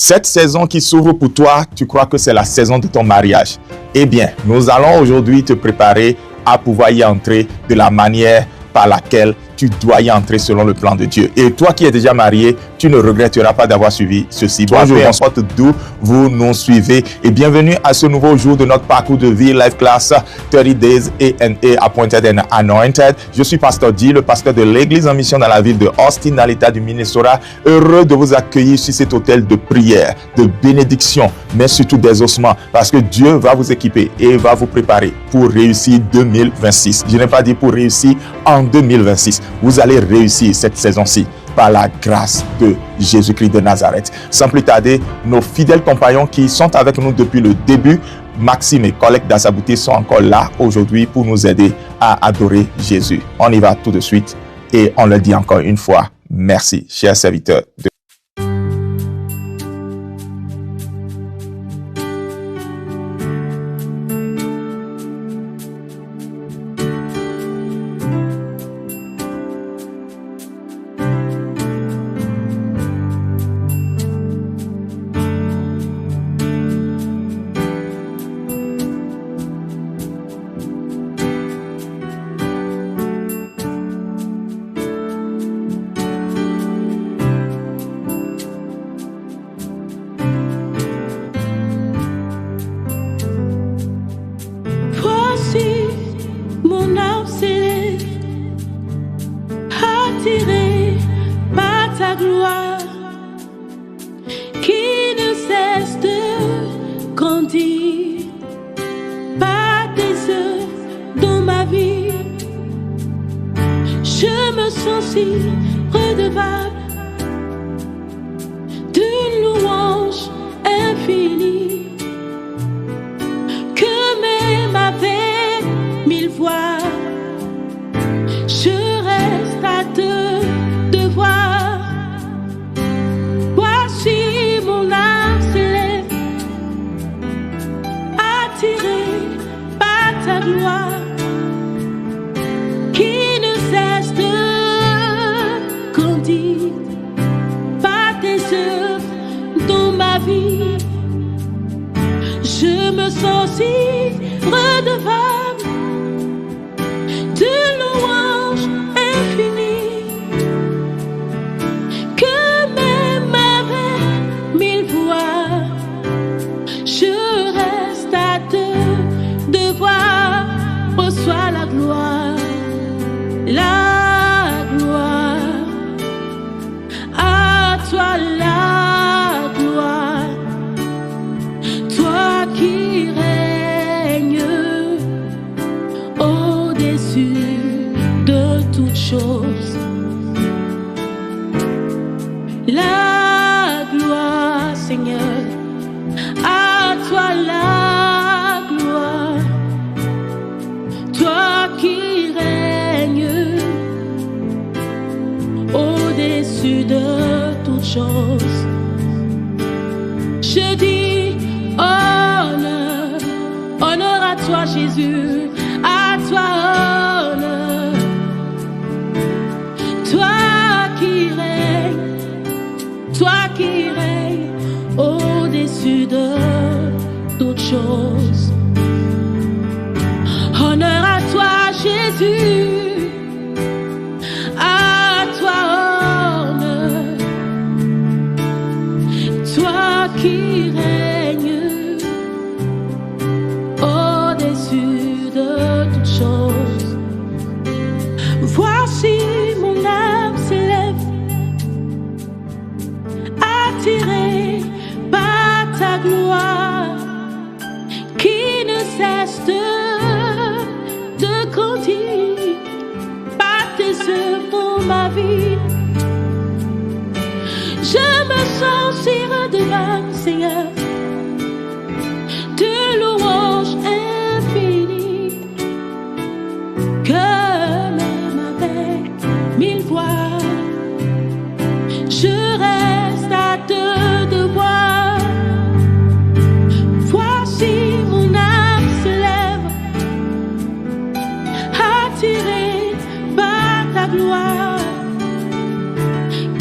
Cette saison qui s'ouvre pour toi, tu crois que c'est la saison de ton mariage. Eh bien, nous allons aujourd'hui te préparer à pouvoir y entrer de la manière par laquelle tu dois y entrer selon le plan de Dieu. Et toi qui es déjà marié, tu ne regretteras pas d'avoir suivi ceci. Bonjour, bonsoir d'où vous nous suivez et bienvenue à ce nouveau jour de notre parcours de vie Life Class 30 Days A&A Appointed and Anointed. Je suis Pasteur D, le pasteur de l'église en mission dans la ville de Austin, dans l'état du Minnesota. Heureux de vous accueillir sur cet hôtel de prière, de bénédiction, mais surtout d'exaucement, parce que Dieu va vous équiper et va vous préparer pour réussir 2026. Je n'ai pas dit pour réussir en 2026. Vous allez réussir cette saison-ci par la grâce de Jésus-Christ de Nazareth. Sans plus tarder, nos fidèles compagnons qui sont avec nous depuis le début, Maxime et collègues d'Azabouté, sont encore là aujourd'hui pour nous aider à adorer Jésus. On y va tout de suite et on le dit encore une fois. Merci, chers serviteurs de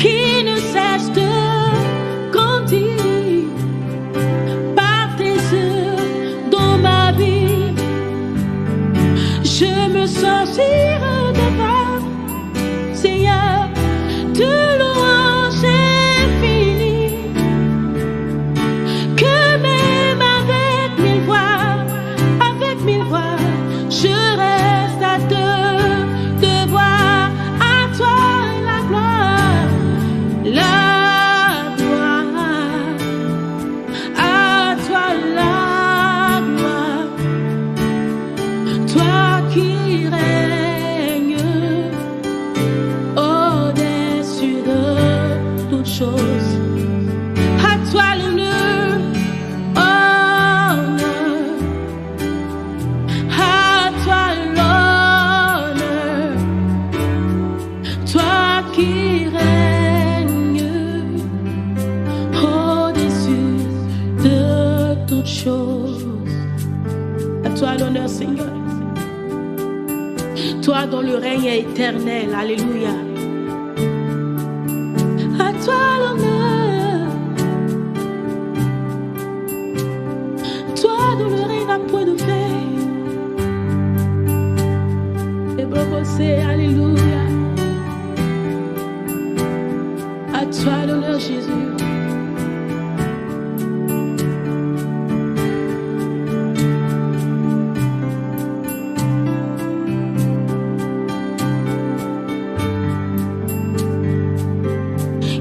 qui ne cesse de grandir. désir devant, Seigneur, de louange infinie, que même avec mille voix, je reste à te devoir. À toi la gloire, à toi la gloire, toi qui règnes au-dessus de toutes choses. À toi l'honneur, à toi l'honneur, toi qui règnes au-dessus de toutes choses. À toi l'honneur, Seigneur. Toi dont le règne est éternel. Alléluia. À toi l'honneur. Toi dont le règne n'a point de fin. Et c'est alléluia. À toi l'honneur, Jésus.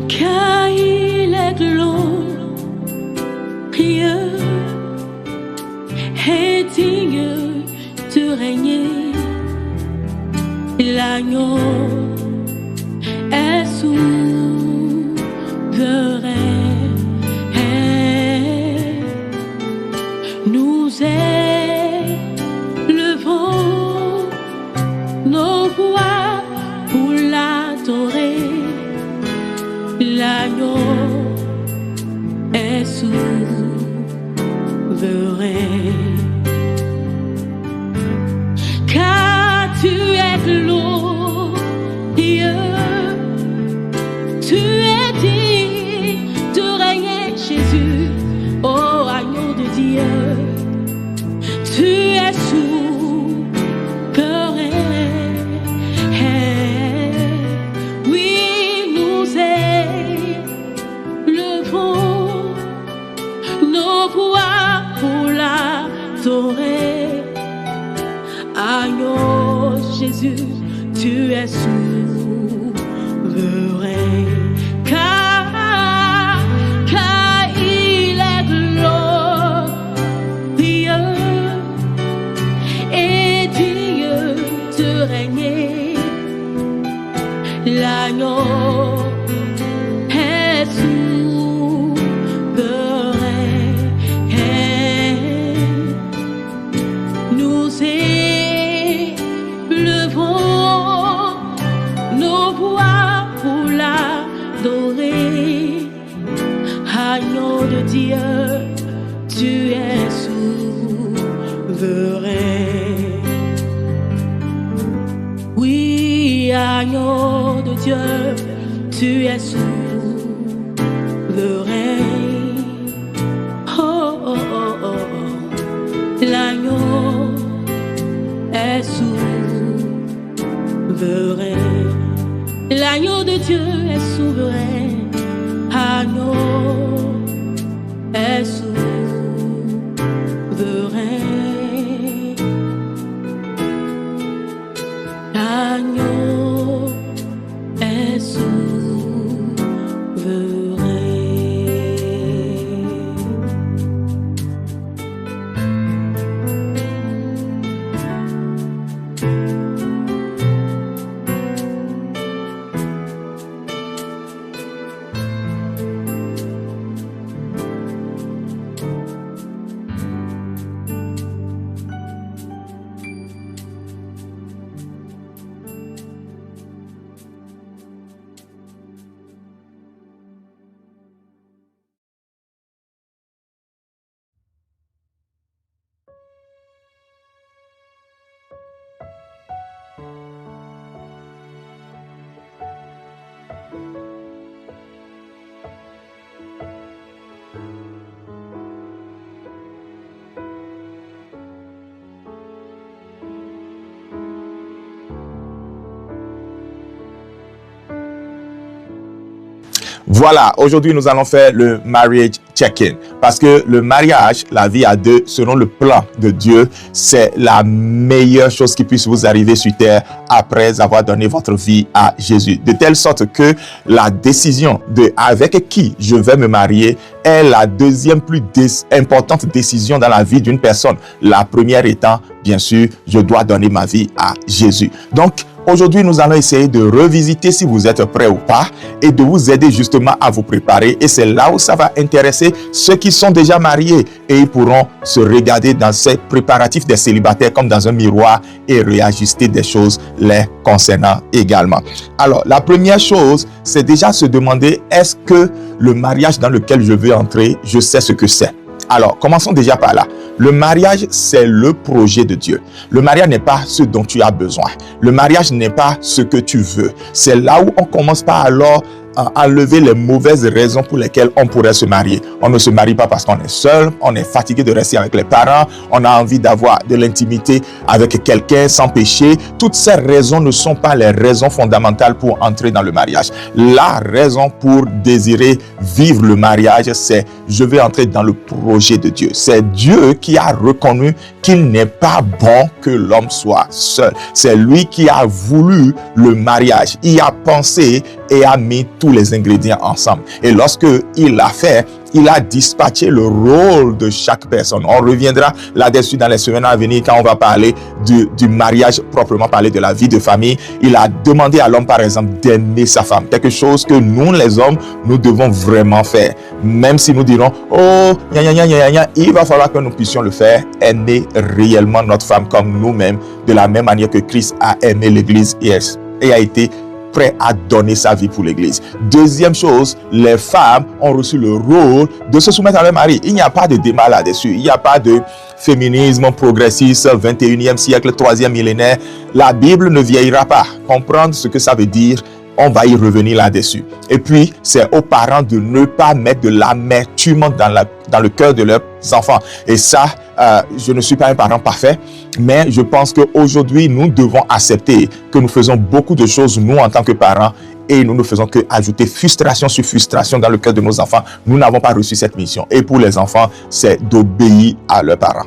Car il est glorieux et digne de régner. L'agneau est souverain. Nous élevons nos voix pour l'adorer. L'agneau est souverain. Car tu es glorieux, tu es digne de régner, Jésus, ô agneau de Dieu. Tu es souverain. Oui, nous élevons nos voix pour l'adorer. Agneau Jésus, tu es souverain. Car il est glorieux et digne de régner. L'agneau est souverain. Nous élevons nos voix pour l'adorer. Agneau de Dieu, tu es souverain. Oui, agneau de Dieu, tu es souverain. Oh, oh, oh, oh, oh. L'agneau est souverain. L'agneau de Dieu est souverain. Agneau est souverain. Agneau est souverain. Voilà, aujourd'hui nous allons faire le marriage check-in parce que le mariage, la vie à deux, selon le plan de Dieu, c'est la meilleure chose qui puisse vous arriver sur terre après avoir donné votre vie à Jésus. De telle sorte que la décision de avec qui je vais me marier est la deuxième plus importante décision dans la vie d'une personne. La première étant, bien sûr, je dois donner ma vie à Jésus. Donc, aujourd'hui, nous allons essayer de revisiter si vous êtes prêts ou pas et de vous aider justement à vous préparer. Et c'est là où ça va intéresser ceux qui sont déjà mariés et ils pourront se regarder dans ces préparatifs des célibataires comme dans un miroir et réajuster des choses les concernant également. Alors, la première chose, c'est déjà se demander, est-ce que le mariage dans lequel je veux entrer, je sais ce que c'est? Alors, commençons déjà par là. Le mariage, c'est le projet de Dieu. Le mariage n'est pas ce dont tu as besoin. Le mariage n'est pas ce que tu veux. C'est là où on commence par alors enlever les mauvaises raisons pour lesquelles on pourrait se marier. On ne se marie pas parce qu'on est seul, on est fatigué de rester avec les parents, on a envie d'avoir de l'intimité avec quelqu'un sans péché. Toutes ces raisons ne sont pas les raisons fondamentales pour entrer dans le mariage. La raison pour désirer vivre le mariage, c'est je vais entrer dans le projet de Dieu. C'est Dieu qui a reconnu qu'il n'est pas bon que l'homme soit seul. C'est lui qui a voulu le mariage. Il a pensé et a mis tous les ingrédients ensemble. Et lorsque il l'a fait, il a dispatché le rôle de chaque personne. On reviendra là-dessus dans les semaines à venir quand on va parler du mariage, proprement parler de la vie de famille. Il a demandé à l'homme, par exemple, d'aimer sa femme. Quelque chose que nous, les hommes, nous devons vraiment faire. Même si nous dirons, oh, il va falloir que nous puissions le faire. Aimer réellement notre femme comme nous-mêmes, de la même manière que Christ a aimé l'Église et a été prêt à donner sa vie pour l'Église. Deuxième chose, les femmes ont reçu le rôle de se soumettre à leur mari. Il n'y a pas de débat là-dessus. Il n'y a pas de féminisme progressiste, 21e siècle, 3e millénaire. La Bible ne vieillira pas. Comprendre ce que ça veut dire, on va y revenir là-dessus. Et puis, c'est aux parents de ne pas mettre de l'amertume dans le cœur de leurs enfants. Et ça, je ne suis pas un parent parfait, mais je pense qu'aujourd'hui, nous devons accepter que nous faisons beaucoup de choses, nous, en tant que parents, et nous ne faisons que ajouter frustration sur frustration dans le cœur de nos enfants. Nous n'avons pas reçu cette mission. Et pour les enfants, c'est d'obéir à leurs parents.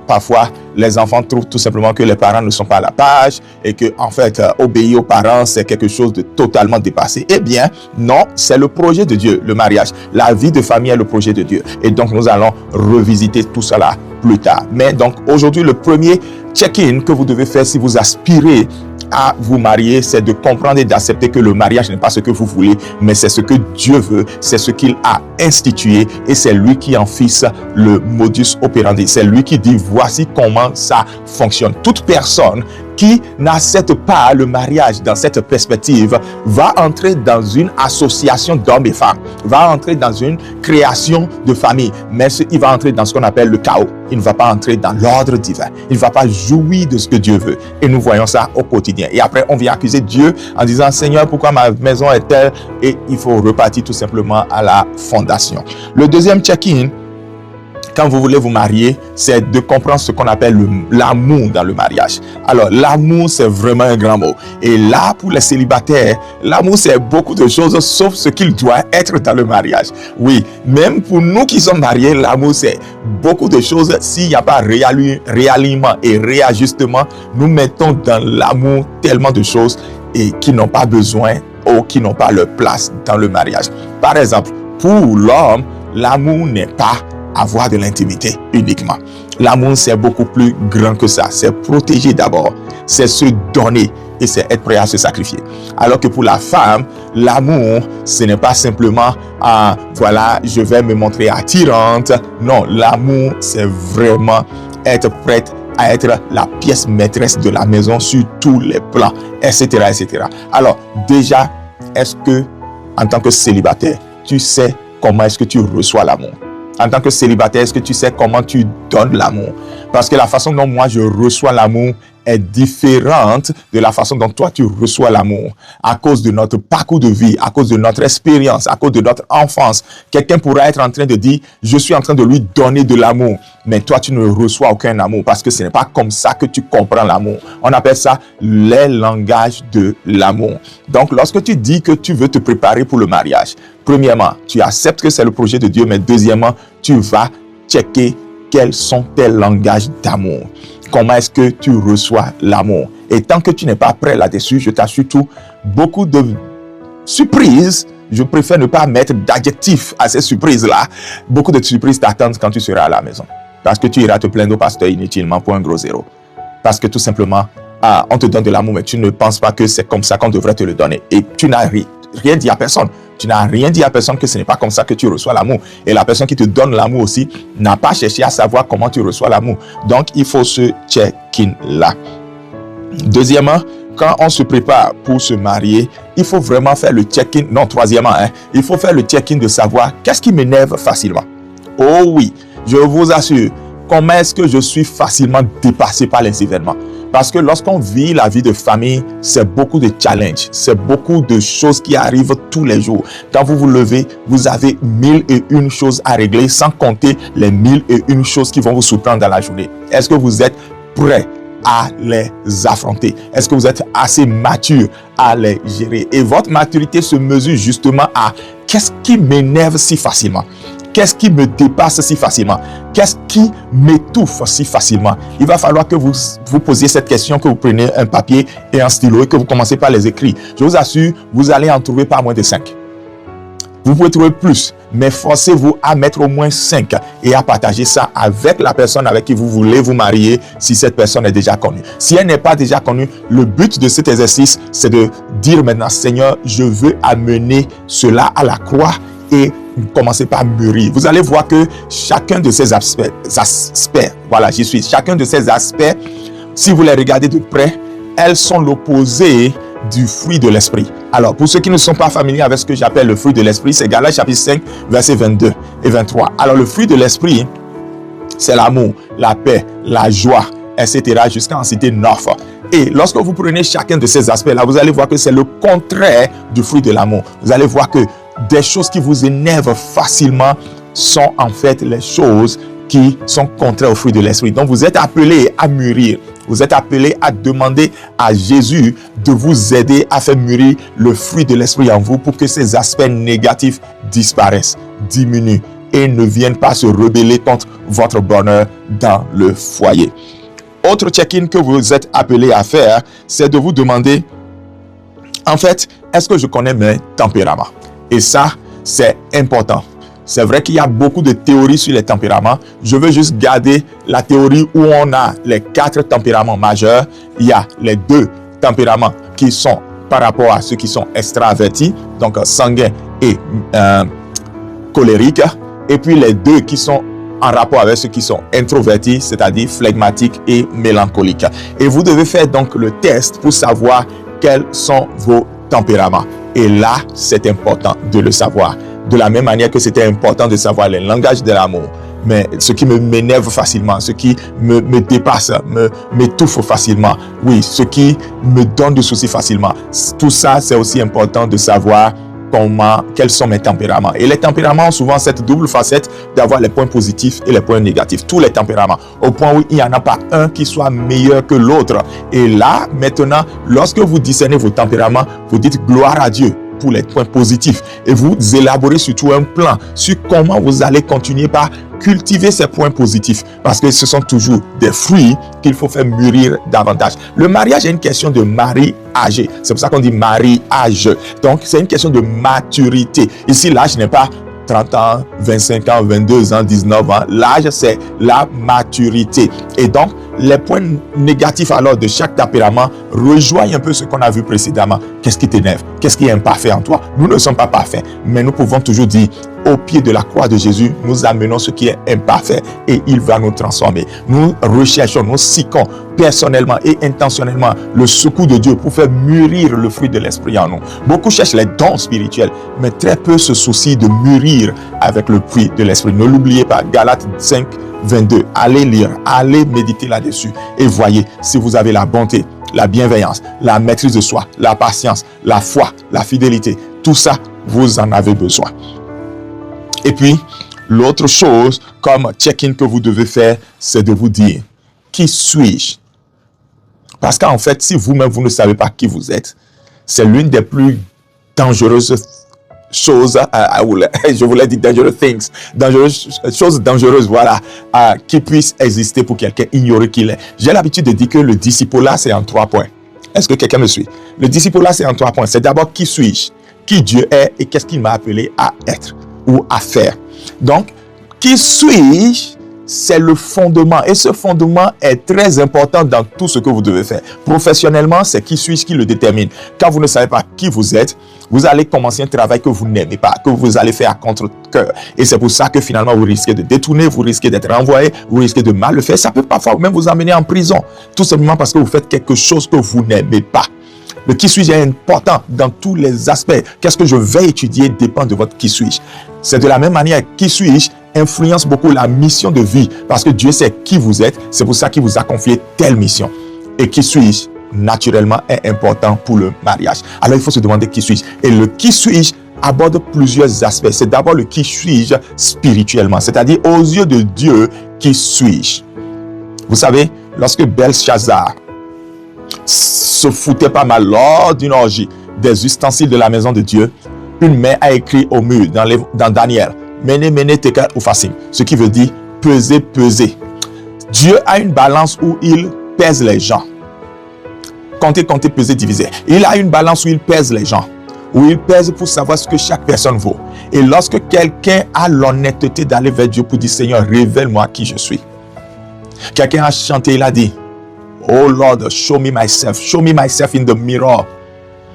Parfois, les enfants trouvent tout simplement que les parents ne sont pas à la page et que, en fait, obéir aux parents, c'est quelque chose de totalement dépassé. Eh bien, non, c'est le projet de Dieu, le mariage. La vie de famille est le projet de Dieu. Et donc, nous allons revisiter tout cela plus tard. Mais donc, aujourd'hui, le premier check-in que vous devez faire si vous aspirez à vous marier, c'est de comprendre et d'accepter que le mariage n'est pas ce que vous voulez, mais c'est ce que Dieu veut, c'est ce qu'il a institué et c'est lui qui en fixe le modus operandi. C'est lui qui dit voici comment ça fonctionne. Toute personne qui n'accepte pas le mariage dans cette perspective va entrer dans une association d'hommes et femmes, va entrer dans une création de famille, mais il va entrer dans ce qu'on appelle le chaos. Il ne va pas entrer dans l'ordre divin. Il ne va pas jouir de ce que Dieu veut. Et nous voyons ça au quotidien. Et après, on vient accuser Dieu en disant, Seigneur, pourquoi ma maison est telle? Et il faut repartir tout simplement à la fondation. Le deuxième check-in, quand vous voulez vous marier, c'est de comprendre ce qu'on appelle l'amour dans le mariage. Alors, l'amour, c'est vraiment un grand mot. Et là, pour les célibataires, l'amour, c'est beaucoup de choses, sauf ce qu'il doit être dans le mariage. Oui, même pour nous qui sommes mariés, l'amour, c'est beaucoup de choses. S'il n'y a pas réalignement et réajustement, nous mettons dans l'amour tellement de choses et qui n'ont pas besoin ou qui n'ont pas leur place dans le mariage. Par exemple, pour l'homme, l'amour n'est pas avoir de l'intimité uniquement. L'amour, c'est beaucoup plus grand que ça. C'est protéger d'abord, c'est se donner et c'est être prêt à se sacrifier. Alors que pour la femme, l'amour, ce n'est pas simplement voilà, je vais me montrer attirante. Non, l'amour, c'est vraiment être prête à être la pièce maîtresse de la maison sur tous les plans, etc., etc. Alors, déjà, est-ce que, en tant que célibataire, tu sais comment est-ce que tu reçois l'amour? En tant que célibataire, est-ce que tu sais comment tu donnes l'amour? Parce que la façon dont moi je reçois l'amour est différente de la façon dont toi tu reçois l'amour. À cause de notre parcours de vie, à cause de notre expérience, à cause de notre enfance, quelqu'un pourrait être en train de dire, je suis en train de lui donner de l'amour, mais toi tu ne reçois aucun amour parce que ce n'est pas comme ça que tu comprends l'amour. On appelle ça les langages de l'amour. Donc lorsque tu dis que tu veux te préparer pour le mariage, premièrement, tu acceptes que c'est le projet de Dieu, mais deuxièmement, tu vas checker quels sont tes langages d'amour. Comment est-ce que tu reçois l'amour? Et tant que tu n'es pas prêt là-dessus, je t'assure tout, beaucoup de surprises, je préfère ne pas mettre d'adjectifs à ces surprises-là. Beaucoup de surprises t'attendent quand tu seras à la maison. Parce que tu iras te plaindre au pasteur inutilement pour un gros zéro. Parce que tout simplement, on te donne de l'amour, mais tu ne penses pas que c'est comme ça qu'on devrait te le donner. Et tu n'as rien dit à personne. Tu n'as rien dit à personne que ce n'est pas comme ça que tu reçois l'amour. Et la personne qui te donne l'amour aussi n'a pas cherché à savoir comment tu reçois l'amour. Donc, il faut ce check-in-là. Deuxièmement, quand on se prépare pour se marier, il faut vraiment faire le check-in. Non, troisièmement, il faut faire le check-in de savoir qu'est-ce qui m'énerve facilement. Oh oui, je vous assure, comment est-ce que je suis facilement dépassé par les événements? Parce que lorsqu'on vit la vie de famille, c'est beaucoup de challenges, c'est beaucoup de choses qui arrivent tous les jours. Quand vous vous levez, vous avez 1001 choses à régler, sans compter les 1001 choses qui vont vous surprendre dans la journée. Est-ce que vous êtes prêts à les affronter? Est-ce que vous êtes assez mature à les gérer? Et votre maturité se mesure justement à qu'est-ce qui m'énerve si facilement? Qu'est-ce qui me dépasse si facilement? Qu'est-ce qui m'étouffe si facilement? Il va falloir que vous vous posiez cette question, que vous preniez un papier et un stylo et que vous commencez par les écrire. Je vous assure, vous allez en trouver pas moins de 5. Vous pouvez trouver plus, mais forcez-vous à mettre au moins 5 et à partager ça avec la personne avec qui vous voulez vous marier si cette personne est déjà connue. Si elle n'est pas déjà connue, le but de cet exercice, c'est de dire maintenant, Seigneur, je veux amener cela à la croix et commencez par mûrir. Vous allez voir que chacun de ces aspects, voilà, j'y suis, chacun de ces aspects, si vous les regardez de près, elles sont l'opposé du fruit de l'esprit. Alors, pour ceux qui ne sont pas familiers avec ce que j'appelle le fruit de l'esprit, c'est Galates chapitre 5, versets 22 et 23. Alors, le fruit de l'esprit, c'est l'amour, la paix, la joie, etc. jusqu'à en citer 9. Et lorsque vous prenez chacun de ces aspects-là, vous allez voir que c'est le contraire du fruit de l'amour. Vous allez voir que des choses qui vous énervent facilement sont en fait les choses qui sont contraires au fruit de l'esprit. Donc, vous êtes appelés à mûrir. Vous êtes appelés à demander à Jésus de vous aider à faire mûrir le fruit de l'esprit en vous pour que ces aspects négatifs disparaissent, diminuent et ne viennent pas se rebeller contre votre bonheur dans le foyer. Autre check-in que vous êtes appelés à faire, c'est de vous demander, en fait, est-ce que je connais mes tempéraments? Et ça, c'est important. C'est vrai qu'il y a beaucoup de théories sur les tempéraments. Je veux juste garder la théorie où on a les 4 tempéraments majeurs. Il y a les 2 tempéraments qui sont par rapport à ceux qui sont extravertis, donc sanguins et colériques. Et puis les 2 qui sont en rapport avec ceux qui sont introvertis, c'est-à-dire flegmatiques et mélancoliques. Et vous devez faire donc le test pour savoir quels sont vos tempéraments. Et là, c'est important de le savoir. De la même manière que c'était important de savoir les langages de l'amour. Mais ce qui m'énerve facilement, ce qui me dépasse, m'étouffe facilement. Oui, ce qui me donne du souci facilement. Tout ça, c'est aussi important de savoir quels sont mes tempéraments. Et les tempéraments ont souvent cette double facette d'avoir les points positifs et les points négatifs. Tous les tempéraments. Au point où il n'y en a pas un qui soit meilleur que l'autre. Et là, maintenant, lorsque vous discernez vos tempéraments, vous dites gloire à Dieu pour les points positifs. Et vous élaborez surtout un plan sur comment vous allez continuer par cultiver ces points positifs. Parce que ce sont toujours des fruits qu'il faut faire mûrir davantage. Le mariage est une question de mariage. C'est pour ça qu'on dit mariage. Donc, c'est une question de maturité. Ici, l'âge n'est pas 30 ans, 25 ans, 22 ans, 19 ans. L'âge, c'est la maturité. Et donc, les points négatifs alors de chaque tempérament rejoignent un peu ce qu'on a vu précédemment. Qu'est-ce qui t'énerve? Qu'est-ce qui est imparfait en toi? Nous ne sommes pas parfaits, mais nous pouvons toujours dire, au pied de la croix de Jésus, nous amenons ce qui est imparfait et il va nous transformer. Nous recherchons, nous seekons personnellement et intentionnellement le secours de Dieu pour faire mûrir le fruit de l'esprit en nous. Beaucoup cherchent les dons spirituels, mais très peu se soucient de mûrir avec le fruit de l'esprit. Ne l'oubliez pas, Galates 5, 22. Allez lire, allez méditer là-dessus et voyez si vous avez la bonté, la bienveillance, la maîtrise de soi, la patience, la foi, la fidélité. Tout ça, vous en avez besoin. Et puis, l'autre chose comme check-in que vous devez faire, c'est de vous dire, qui suis-je? Parce qu'en fait, si vous-même, vous ne savez pas qui vous êtes, c'est l'une des plus dangereuses choses, je voulais dire dangerous things, choses dangereuses, voilà, qui puissent exister pour quelqu'un, ignorer qui il est. J'ai l'habitude de dire que le disciple-là, c'est en 3 points. Est-ce que quelqu'un me suit? Le disciple-là, c'est en 3 points. C'est d'abord qui suis-je, qui Dieu est et qu'est-ce qu'il m'a appelé à être ou à faire. Donc, qui suis-je? C'est le fondement. Et ce fondement est très important dans tout ce que vous devez faire. Professionnellement, c'est qui suis-je qui le détermine. Quand vous ne savez pas qui vous êtes, vous allez commencer un travail que vous n'aimez pas, que vous allez faire à contre-cœur. Et c'est pour ça que finalement, vous risquez de détourner, vous risquez d'être renvoyé, vous risquez de mal le faire. Ça peut parfois même vous emmener en prison. Tout simplement parce que vous faites quelque chose que vous n'aimez pas. Le qui suis-je est important dans tous les aspects. Qu'est-ce que je vais étudier dépend de votre qui suis-je. C'est de la même manière, qui suis-je influence beaucoup la mission de vie. Parce que Dieu sait qui vous êtes. C'est pour ça qu'il vous a confié telle mission. Et qui suis-je, naturellement, est important pour le mariage. Alors, il faut se demander qui suis-je. Et le qui suis-je aborde plusieurs aspects. C'est d'abord le qui suis-je spirituellement. C'est-à-dire, aux yeux de Dieu, qui suis-je? Vous savez, lorsque Belshazzar se foutait pas mal lors d'une orgie des ustensiles de la maison de Dieu, une main a écrit au mur dans Daniel, Mene, mene, tekel, upharsin, ce qui veut dire peser, peser. Dieu a une balance où il pèse les gens. Compter, compter, peser, diviser. Il a une balance où il pèse les gens, où il pèse pour savoir ce que chaque personne vaut. Et lorsque quelqu'un a l'honnêteté d'aller vers Dieu pour dire, Seigneur, révèle-moi qui je suis. Quelqu'un a chanté, il a dit, Oh Lord, show me myself in the mirror.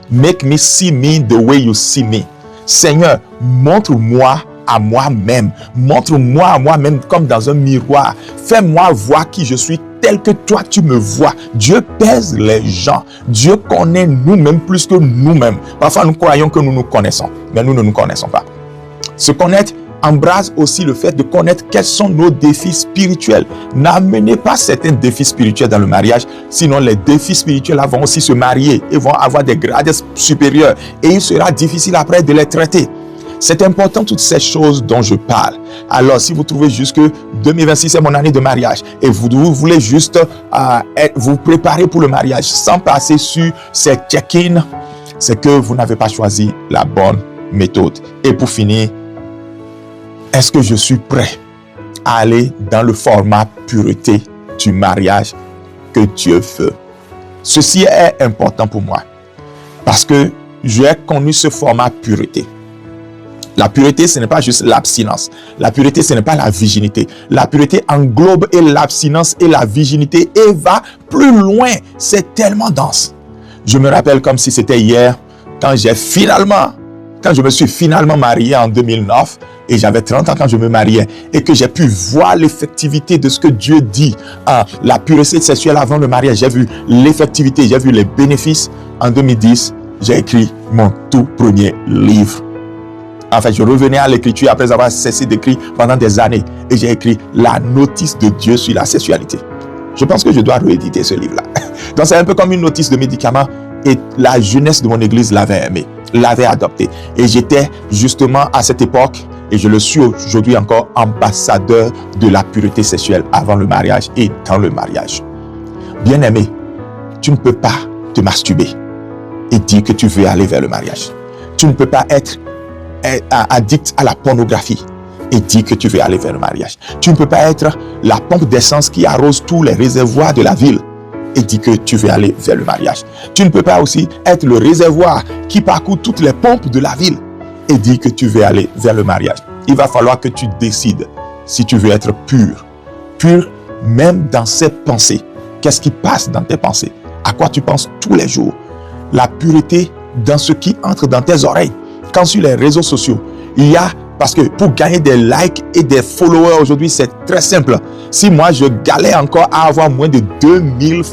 Make me see me the way you see me. Seigneur, montre-moi à moi-même. Montre-moi à moi-même comme dans un miroir. Fais-moi voir qui je suis tel que toi tu me vois. Dieu pèse les gens. Dieu connaît nous-mêmes plus que nous-mêmes. Parfois nous croyons que nous nous connaissons, mais nous ne nous connaissons pas. Se connaître embrasse aussi le fait de connaître quels sont nos défis spirituels. N'amenez pas certains défis spirituels dans le mariage, sinon les défis spirituels vont aussi se marier et vont avoir des grades supérieurs et il sera difficile après de les traiter. C'est important toutes ces choses dont je parle. Alors si vous trouvez juste que 2026 est mon année de mariage et vous voulez juste vous préparer pour le mariage sans passer sur ces check-in, c'est que vous n'avez pas choisi la bonne méthode. Et pour finir, est-ce que je suis prêt à aller dans le format pureté du mariage que Dieu veut? Ceci est important pour moi parce que j'ai connu ce format pureté. La pureté, ce n'est pas juste l'abstinence. La pureté, ce n'est pas la virginité. La pureté englobe et l'abstinence et la virginité et va plus loin. C'est tellement dense. Je me rappelle comme si c'était hier, quand je me suis finalement marié en 2009 et j'avais 30 ans quand je me mariais et que j'ai pu voir l'effectivité de ce que Dieu dit. La pureté sexuelle avant le mariage, j'ai vu l'effectivité, j'ai vu les bénéfices. En 2010, j'ai écrit mon tout premier livre. En fait, je revenais à l'écriture après avoir cessé d'écrire pendant des années et j'ai écrit la notice de Dieu sur la sexualité. Je pense que je dois rééditer ce livre-là. Donc, c'est un peu comme une notice de médicament et la jeunesse de mon église l'avait aimé, l'avait adopté. Et j'étais justement à cette époque, et je le suis aujourd'hui encore, ambassadeur de la pureté sexuelle avant le mariage et dans le mariage. Bien-aimé, tu ne peux pas te masturber et dire que tu veux aller vers le mariage. Tu ne peux pas être addict à la pornographie et dire que tu veux aller vers le mariage. Tu ne peux pas être la pompe d'essence qui arrose tous les réservoirs de la ville et dire que tu veux aller vers le mariage. Tu ne peux pas aussi être le réservoir qui parcourt toutes les pompes de la ville et dire que tu veux aller vers le mariage. Il va falloir que tu décides si tu veux être pur. Pur même dans ses pensées. Qu'est-ce qui passe dans tes pensées? À quoi tu penses tous les jours? La pureté dans ce qui entre dans tes oreilles. Quand sur les réseaux sociaux, il y a, parce que pour gagner des likes et des followers aujourd'hui, c'est très simple. Si moi, je galère encore à avoir moins de 2000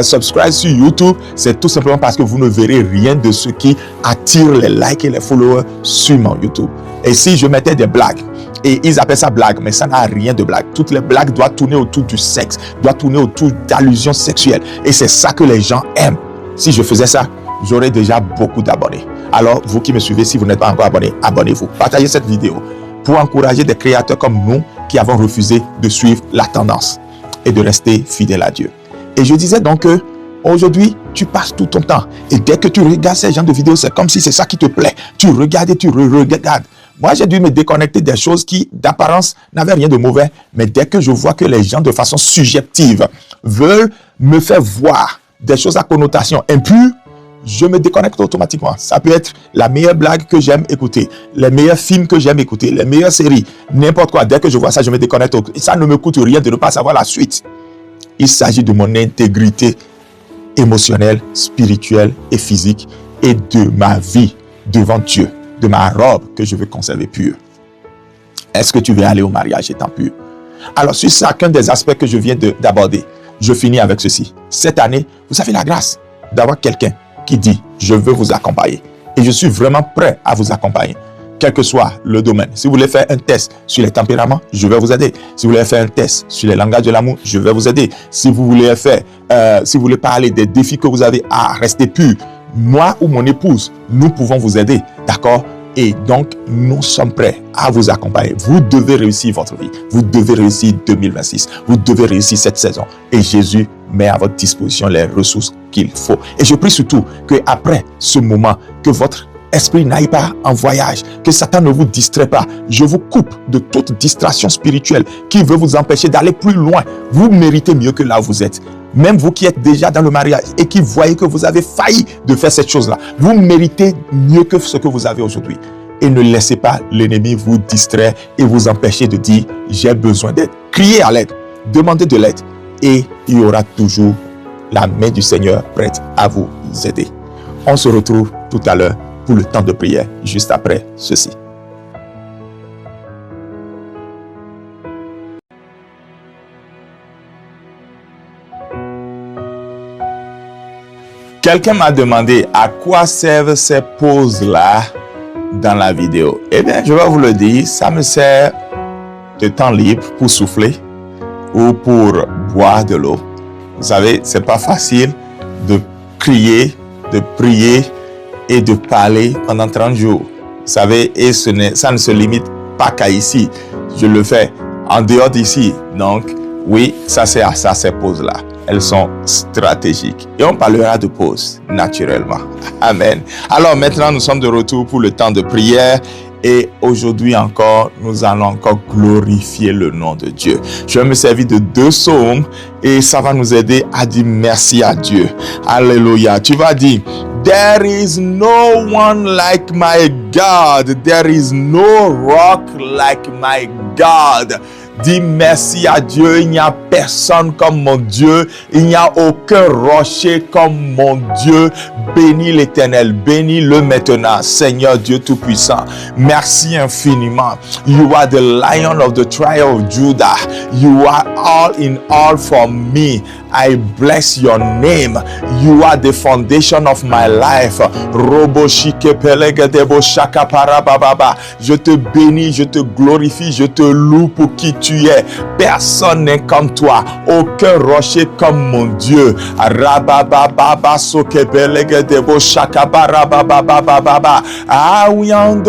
subscribe sur YouTube, c'est tout simplement parce que vous ne verrez rien de ce qui attire les likes et les followers sur mon YouTube. Et si je mettais des blagues, et ils appellent ça blague, mais ça n'a rien de blague. Toutes les blagues doivent tourner autour du sexe, doivent tourner autour d'allusions sexuelles. Et c'est ça que les gens aiment. Si je faisais ça, j'aurais déjà beaucoup d'abonnés. Alors, vous qui me suivez, si vous n'êtes pas encore abonné, abonnez-vous. Partagez cette vidéo pour encourager des créateurs comme nous qui avons refusé de suivre la tendance et de rester fidèles à Dieu. Et je disais donc que aujourd'hui, tu passes tout ton temps. Et dès que tu regardes ces genres de vidéos, c'est comme si c'est ça qui te plaît. Tu regardes et tu regardes. Moi, j'ai dû me déconnecter des choses qui, d'apparence, n'avaient rien de mauvais. Mais dès que je vois que les gens, de façon subjective, veulent me faire voir des choses à connotation impure, je me déconnecte automatiquement. Ça peut être la meilleure blague que j'aime écouter, les meilleurs films que j'aime écouter, les meilleures séries, n'importe quoi. Dès que je vois ça, je me déconnecte. Ça ne me coûte rien de ne pas savoir la suite. Il s'agit de mon intégrité émotionnelle, spirituelle et physique et de ma vie devant Dieu, de ma robe que je veux conserver pure. Est-ce que tu veux aller au mariage étant pur? Alors, sur chacun des aspects que je viens d'aborder, je finis avec ceci. Cette année, vous avez la grâce d'avoir quelqu'un qui dit « Je veux vous accompagner ». Et je suis vraiment prêt à vous accompagner, quel que soit le domaine. Si vous voulez faire un test sur les tempéraments, je vais vous aider. Si vous voulez faire un test sur les langages de l'amour, je vais vous aider. Si vous voulez si vous voulez parler des défis que vous avez à rester pur, moi ou mon épouse, nous pouvons vous aider. D'accord? Et donc, nous sommes prêts à vous accompagner. Vous devez réussir votre vie. Vous devez réussir 2026. Vous devez réussir cette saison. Et Jésus met à votre disposition les ressources qu'il faut. Et je prie surtout qu'après ce moment, que votre esprit n'aille pas en voyage, que Satan ne vous distrait pas. Je vous coupe de toute distraction spirituelle qui veut vous empêcher d'aller plus loin. Vous méritez mieux que là où vous êtes. Même vous qui êtes déjà dans le mariage et qui voyez que vous avez failli de faire cette chose-là, vous méritez mieux que ce que vous avez aujourd'hui. Et ne laissez pas l'ennemi vous distraire et vous empêcher de dire « j'ai besoin d'aide ». Criez à l'aide, demandez de l'aide et il y aura toujours la main du Seigneur prête à vous aider. On se retrouve tout à l'heure pour le temps de prière, juste après ceci. Quelqu'un m'a demandé à quoi servent ces pauses-là dans la vidéo. Eh bien, je vais vous le dire, ça me sert de temps libre pour souffler ou pour boire de l'eau. Vous savez, c'est pas facile de crier, de prier et de parler pendant 30 jours. Vous savez, et ça ne se limite pas qu'à ici. Je le fais en dehors d'ici. Donc, oui, ça sert à ça, ces pauses-là. Elles sont stratégiques. Et on parlera de pause, naturellement. Amen. Alors maintenant, nous sommes de retour pour le temps de prière. Et aujourd'hui encore, nous allons encore glorifier le nom de Dieu. Je vais me servir de 2 psaumes et ça va nous aider à dire merci à Dieu. Alléluia. Tu vas dire, there is no one like my God. There is no rock like my God. Dis merci à Dieu, il n'y a personne comme mon Dieu, il n'y a aucun rocher comme mon Dieu. Bénis l'Éternel, bénis-le maintenant, Seigneur Dieu Tout-Puissant. Merci infiniment. You are the Lion of the tribe of Judah. You are all in all for me. I bless your name. You are the foundation of my life. Je te bénis, je te glorifie, je te loue pour qui tu es. Personne n'est comme toi. Aucun rocher comme mon Dieu.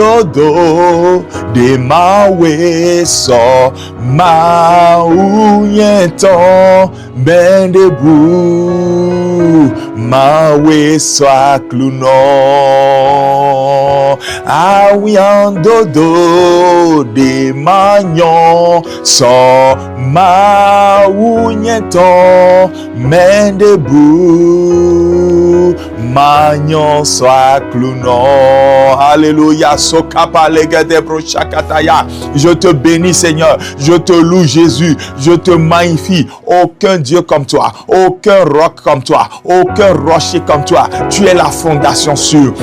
Awiandodo de mawe so maouyeton ben debout mawe so akluno awiandodo de magnon so maouyeton ben debout Magnon soit clounon. Alléluia. Je te bénis, Seigneur. Je te loue, Jésus. Je te magnifie. Aucun Dieu comme toi. Aucun roc comme toi. Aucun rocher comme toi. Tu es la fondation sûre.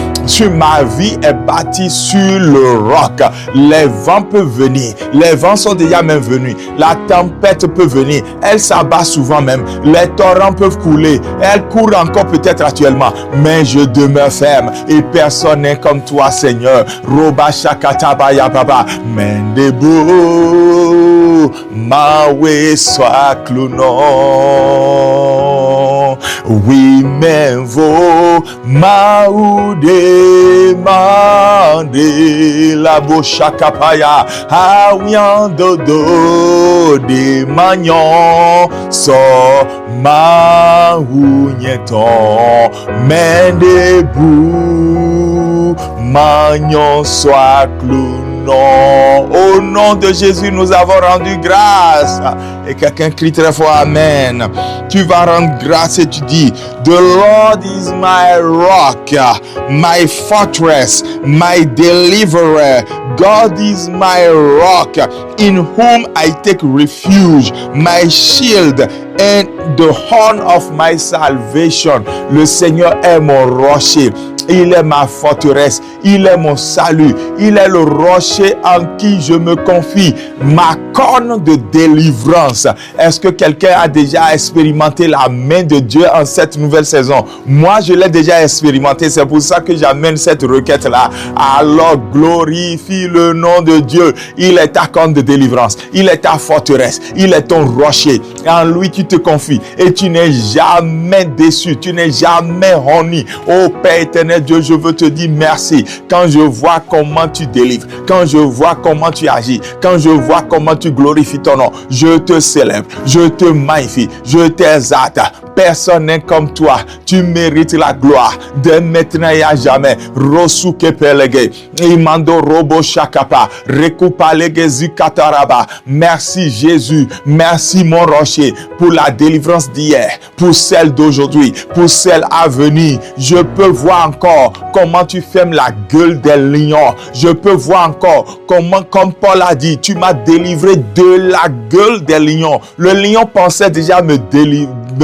Ma vie est bâtie sur le roc. Les vents peuvent venir. Les vents sont déjà même venus. La tempête peut venir. Elle s'abat souvent même. Les torrents peuvent couler. Elle court encore peut-être actuellement. Mais je demeure ferme. Et personne n'est comme toi, Seigneur. Roba shakatabaya baba. Mendebo. Mawe soit clounon. Oui, mais vaut maoude mande la bochakapaya awian dodo de magnon so maougneton mendebou magnon soit clounon. Au nom de Jésus, nous avons rendu grâce. Et quelqu'un crie très fort Amen. Tu vas rendre grâce et tu dis, The Lord is my rock, my fortress, my deliverer. God is my rock, in whom I take refuge, my shield and the horn of my salvation. Le Seigneur est mon rocher. Il est ma forteresse, il est mon salut, il est le rocher en qui je me confie, ma corne de délivrance. Est-ce que quelqu'un a déjà expérimenté la main de Dieu en cette nouvelle saison? Moi, je l'ai déjà expérimenté, c'est pour ça que j'amène cette requête-là. Alors, glorifie le nom de Dieu. Il est ta corne de délivrance, il est ta forteresse, il est ton rocher. En lui, tu te confies et tu n'es jamais déçu, tu n'es jamais honni. Ô Père éternel, Dieu, je veux te dire merci. Quand je vois comment tu délivres, quand je vois comment tu agis, quand je vois comment tu glorifies ton nom, je te célèbre, je te magnifie, je t'exalte. Personne n'est comme toi. Tu mérites la gloire de maintenant et à jamais. Rosuke pelege, imando robo shakapa, rekupalege zukataraba. Merci Jésus, merci mon rocher pour la délivrance d'hier, pour celle d'aujourd'hui, pour celle à venir. Je peux voir encore comment tu fermes la gueule des lions. Je peux voir encore comment, comme Paul a dit, tu m'as délivré de la gueule des lions. Le lion pensait déjà me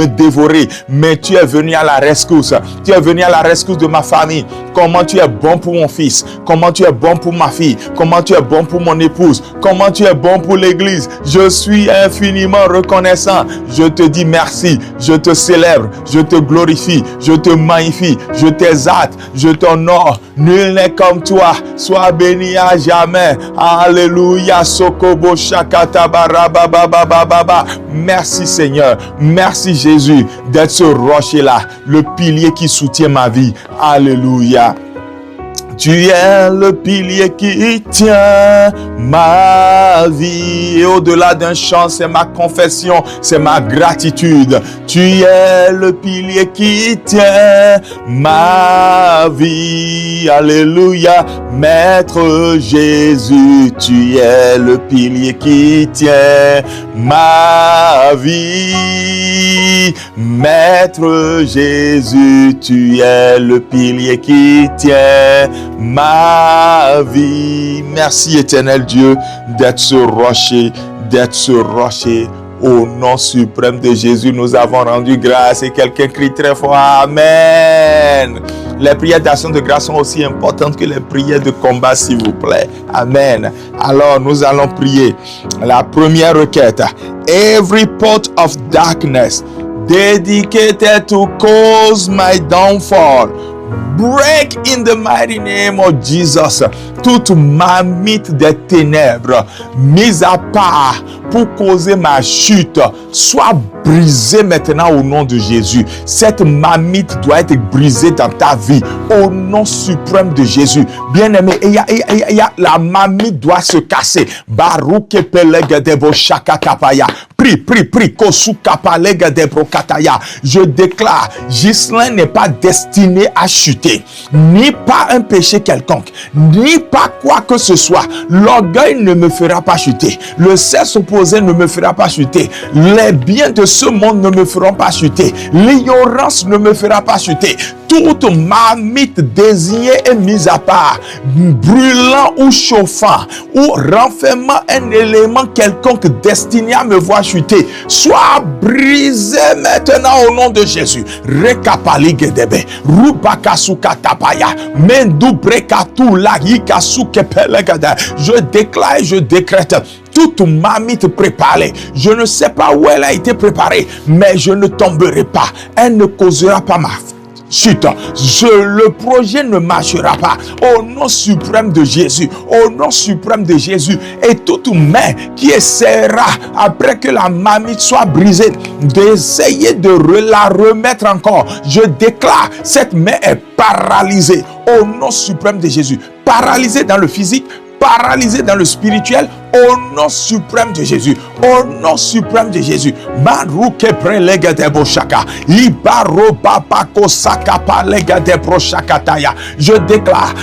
dévorer, mais tu es venu à la rescousse. Tu es venu à la rescousse de ma famille. Comment tu es bon pour mon fils, comment tu es bon pour ma fille, comment tu es bon pour mon épouse, comment tu es bon pour l'église. Je suis infiniment reconnaissant. Je te dis merci, je te célèbre, je te glorifie, je te magnifie, je t'exalte, je t'honore. Nul n'est comme toi. Sois béni à jamais. Alléluia. Sokobo shakata barabababababa. Merci Seigneur. Merci Jésus d'être ce rocher-là, le pilier qui soutient ma vie. Alléluia. Tu es le pilier qui tient ma vie. Et au-delà d'un chant, c'est ma confession, c'est ma gratitude. Tu es le pilier qui tient ma vie. Alléluia. Maître Jésus, tu es le pilier qui tient ma vie. Maître Jésus, tu es le pilier qui tient ma vie. Merci éternel Dieu d'être ce rocher, d'être ce rocher. Au nom suprême de Jésus, nous avons rendu grâce. Et quelqu'un crie très fort Amen. Les prières d'action de grâce sont aussi importantes que les prières de combat, s'il vous plaît. Amen. Alors, nous allons prier la première requête. Every pot of darkness dedicated to cause my downfall, break in the mighty name of Jesus. Toute marmite des ténèbres mise à part pour causer ma chute soit brisée maintenant au nom de Jésus. Cette marmite doit être brisée dans ta vie au nom suprême de Jésus. Bien-aimé, la marmite doit se casser. Baruke pelega debo shakatapaya. Prie, kosukapalege debro kataya. Je déclare, Ghislain n'est pas destiné à chuter, ni pas un péché quelconque, ni pas quoi que ce soit. L'orgueil ne me fera pas chuter. Le sexe opposé ne me fera pas chuter. Les biens de ce monde ne me feront pas chuter. L'ignorance ne me fera pas chuter. toute marmite désignée et mise à part, brûlant ou chauffant, ou renfermant un élément quelconque destiné à me voir chuter, soit brisé maintenant au nom de Jésus. Rekapaligedebe, Rubakasukatapaya, Mendubrekatu Lagikasukepelegada. Je déclare et je décrète toute marmite préparée. Je ne sais pas où elle a été préparée, mais je ne tomberai pas. Elle ne causera pas ma chute. Le projet ne marchera pas. Au nom suprême de Jésus, au nom suprême de Jésus, et toute main qui essaiera, après que la marmite soit brisée, d'essayer de la remettre encore, je déclare, cette main est paralysée. Au nom suprême de Jésus, paralysée dans le physique, paralysé dans le spirituel, au nom suprême de Jésus, au nom suprême de Jésus. Marouke prelegade boshaka, ibaro babako sakapa legade proshakataya. Je déclare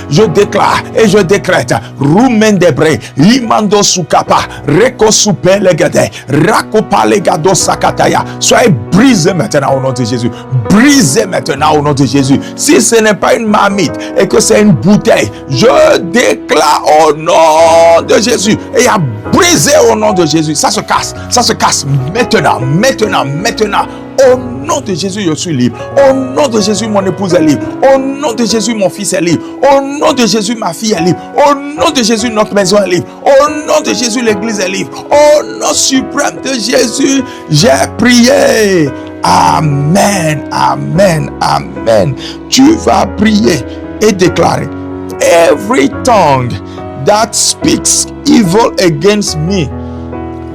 et je décrète, rumendebre, imando sukapa, reko supe legade, rakopa legado sakataya. Soyez brisés maintenant au nom de Jésus. Brisés maintenant au nom de Jésus. Si ce n'est pas une marmite et que c'est une bouteille, je déclare au nom de Jésus. Et à briser au nom de Jésus. Ça se casse maintenant. Au nom de Jésus, je suis libre. Au nom de Jésus, mon épouse est libre. Au nom de Jésus, mon fils est libre. Au nom de Jésus, ma fille est libre. Au nom de Jésus, notre maison est libre. Au nom de Jésus, l'église est libre. Au nom suprême de Jésus, j'ai prié. Amen, amen, amen. Tu vas prier et déclarer: every tongue that speaks evil against me,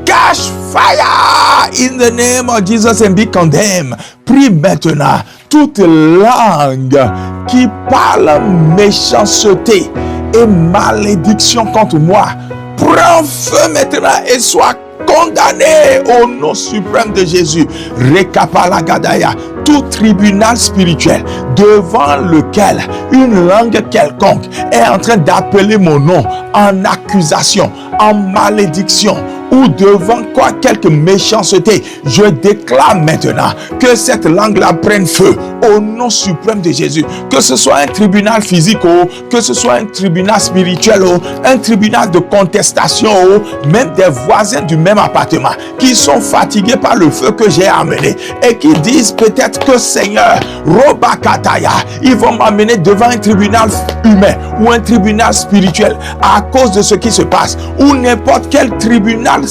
catch fire in the name of Jesus and be condemned. Prie maintenant. Toute langue qui parle méchanceté et malédiction contre moi, prends feu maintenant et sois condamné au nom suprême de Jésus. Rekapalagadaya. Tout tribunal spirituel devant lequel une langue quelconque est en train d'appeler mon nom en accusation, en malédiction, ou devant quoi quelque méchanceté, je déclare maintenant que cette langue-là prenne feu au nom suprême de Jésus. Que ce soit un tribunal physique ou que ce soit un tribunal spirituel ou un tribunal de contestation ou même des voisins du même appartement qui sont fatigués par le feu que j'ai amené et qui disent peut-être que Seigneur, Robakataya, ils vont m'amener devant un tribunal humain ou un tribunal spirituel à cause de ce qui se passe, ou n'importe quel tribunal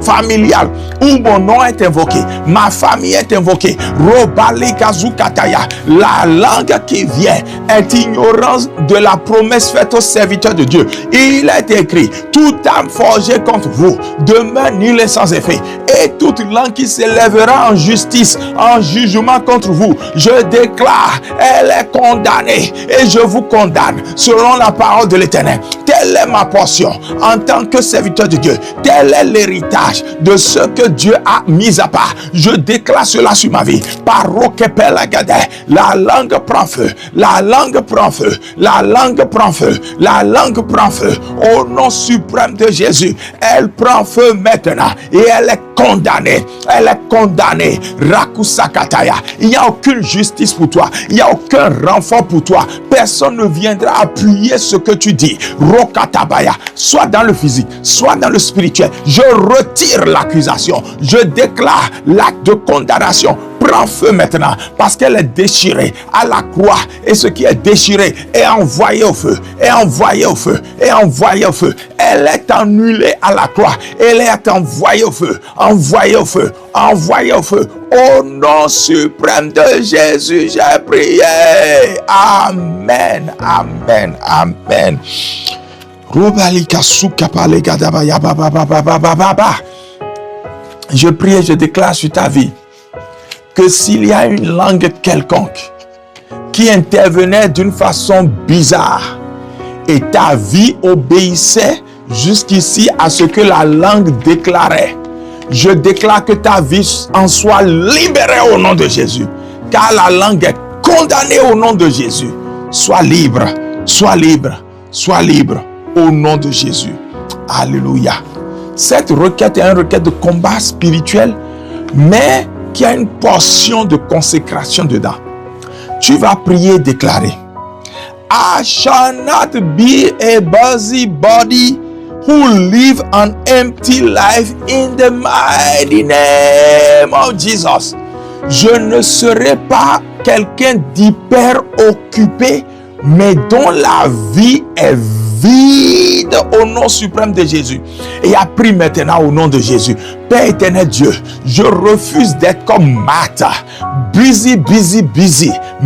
familial où mon nom est invoqué, ma famille est invoquée. Robalikazukataya. La langue qui vient est ignorance de la promesse faite aux serviteurs de Dieu. Il est écrit: toute âme forgée contre vous demeure nul et sans effet, et toute langue qui s'élèvera en justice, en jugement contre vous, je déclare, elle est condamnée, et je vous condamne selon la parole de l'Éternel. Telle est ma portion en tant que serviteur de Dieu. Tel est l'héritage de ce que Dieu a mis à part. Je déclare cela sur ma vie. La langue prend feu. La langue prend feu. La langue prend feu. La langue prend feu. Au nom suprême de Jésus, elle prend feu maintenant et elle est condamnée. Elle est condamnée. Rakusakataya. Il n'y a aucune justice pour toi. Il n'y a aucun renfort pour toi. Personne ne viendra appuyer ce que tu dis. Rokatabaya. Soit dans le physique, soit dans le spirituel. Je retire l'accusation. Je déclare l'acte de condamnation. Prends feu maintenant, parce qu'elle est déchirée à la croix, et ce qui est déchiré est envoyé au feu, est envoyé au feu, est envoyé au feu. Elle est annulée à la croix, elle est envoyée au feu, envoyée au feu, envoyée au feu. Au nom suprême de Jésus, j'ai prié. Amen, amen, amen. Je prie et je déclare sur ta vie que s'il y a une langue quelconque qui intervenait d'une façon bizarre et ta vie obéissait jusqu'ici à ce que la langue déclarait, je déclare que ta vie en soit libérée au nom de Jésus, car la langue est condamnée au nom de Jésus. Sois libre, sois libre, sois libre au nom de Jésus. Alléluia. Cette requête est une requête de combat spirituel, mais qui a une portion de consécration dedans. Tu vas prier, déclarer. I shall not be a busybody who live an empty life in the mighty name of Jesus. Je ne serai pas quelqu'un d'hyper occupé, mais dont la vie est vide au nom suprême de Jésus. Et a pris maintenant au nom de Jésus. Père éternel Dieu, je refuse d'être comme Martha, busy,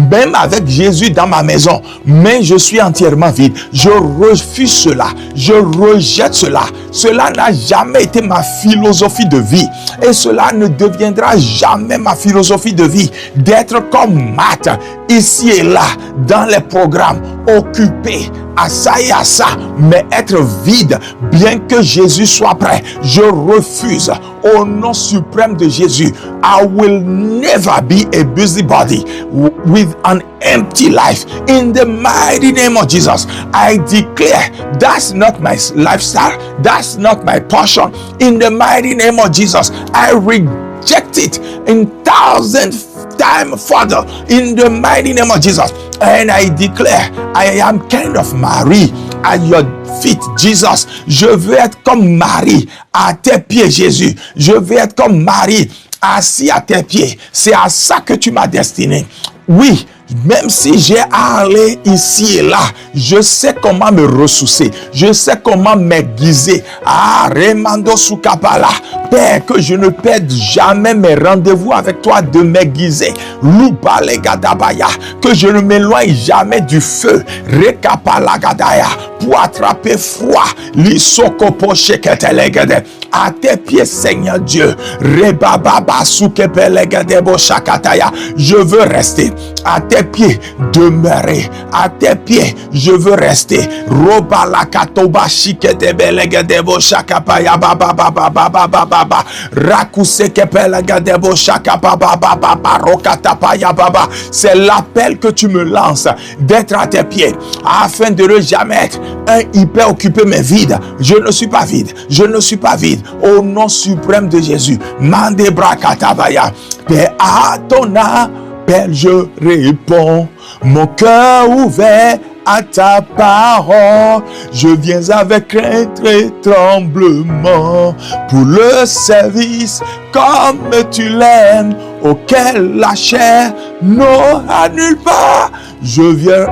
même avec Jésus dans ma maison, mais je suis entièrement vide. Je refuse cela, je rejette cela. Cela n'a jamais été ma philosophie de vie, et cela ne deviendra jamais ma philosophie de vie, d'être comme Martha, ici et là, dans les programmes, occupé à ça et à ça, mais être vide, bien que Jésus soit prêt. Je refuse au nom suprême de Jésus. I will never be a busybody with an empty life. In the mighty name of Jesus, I declare that's not my lifestyle, that's not my portion. In the mighty name of Jesus, I reject it in 1,000 times further. In the mighty name of Jesus, and I declare I am kind of Mary at your feet, Jesus. Je veux être comme Marie à tes pieds, Jésus. Je veux être comme Marie assis à tes pieds. C'est à ça que tu m'as destiné. Oui, même si j'ai à aller ici et là, je sais comment me ressourcer, je sais comment m'aiguiser. Ah, Remando Sukapala, Père, que je ne perde jamais mes rendez-vous avec toi de m'aiguiser. Loubalegadabaya, que je ne m'éloigne jamais du feu. Rekapalagadaya, pour attraper froid. Lisokopocheketelegede. À tes pieds, Seigneur Dieu. Rebababa Sukepelegedebo Shakataya. Je veux rester à tes pieds, demeurer à tes pieds. Je veux rester. Robalakatoba Shiketebelegedebo Shakapaya Baba Baba Baba Baba Rakusekepelegedebo Shakapaba Baba Rokatapaya Baba. C'est l'appel que tu me lances d'être à tes pieds afin de ne jamais être un hyper occupé mais vide. Je ne suis pas vide. Je ne suis pas vide. Au nom suprême de Jésus. Mande Brakatabaya. Père, à ton appel, je réponds. Mon cœur ouvert à ta parole. Je viens avec crainte et tremblement pour le service comme tu l'aimes, auquel la chair n'aura nulle part. Je viens.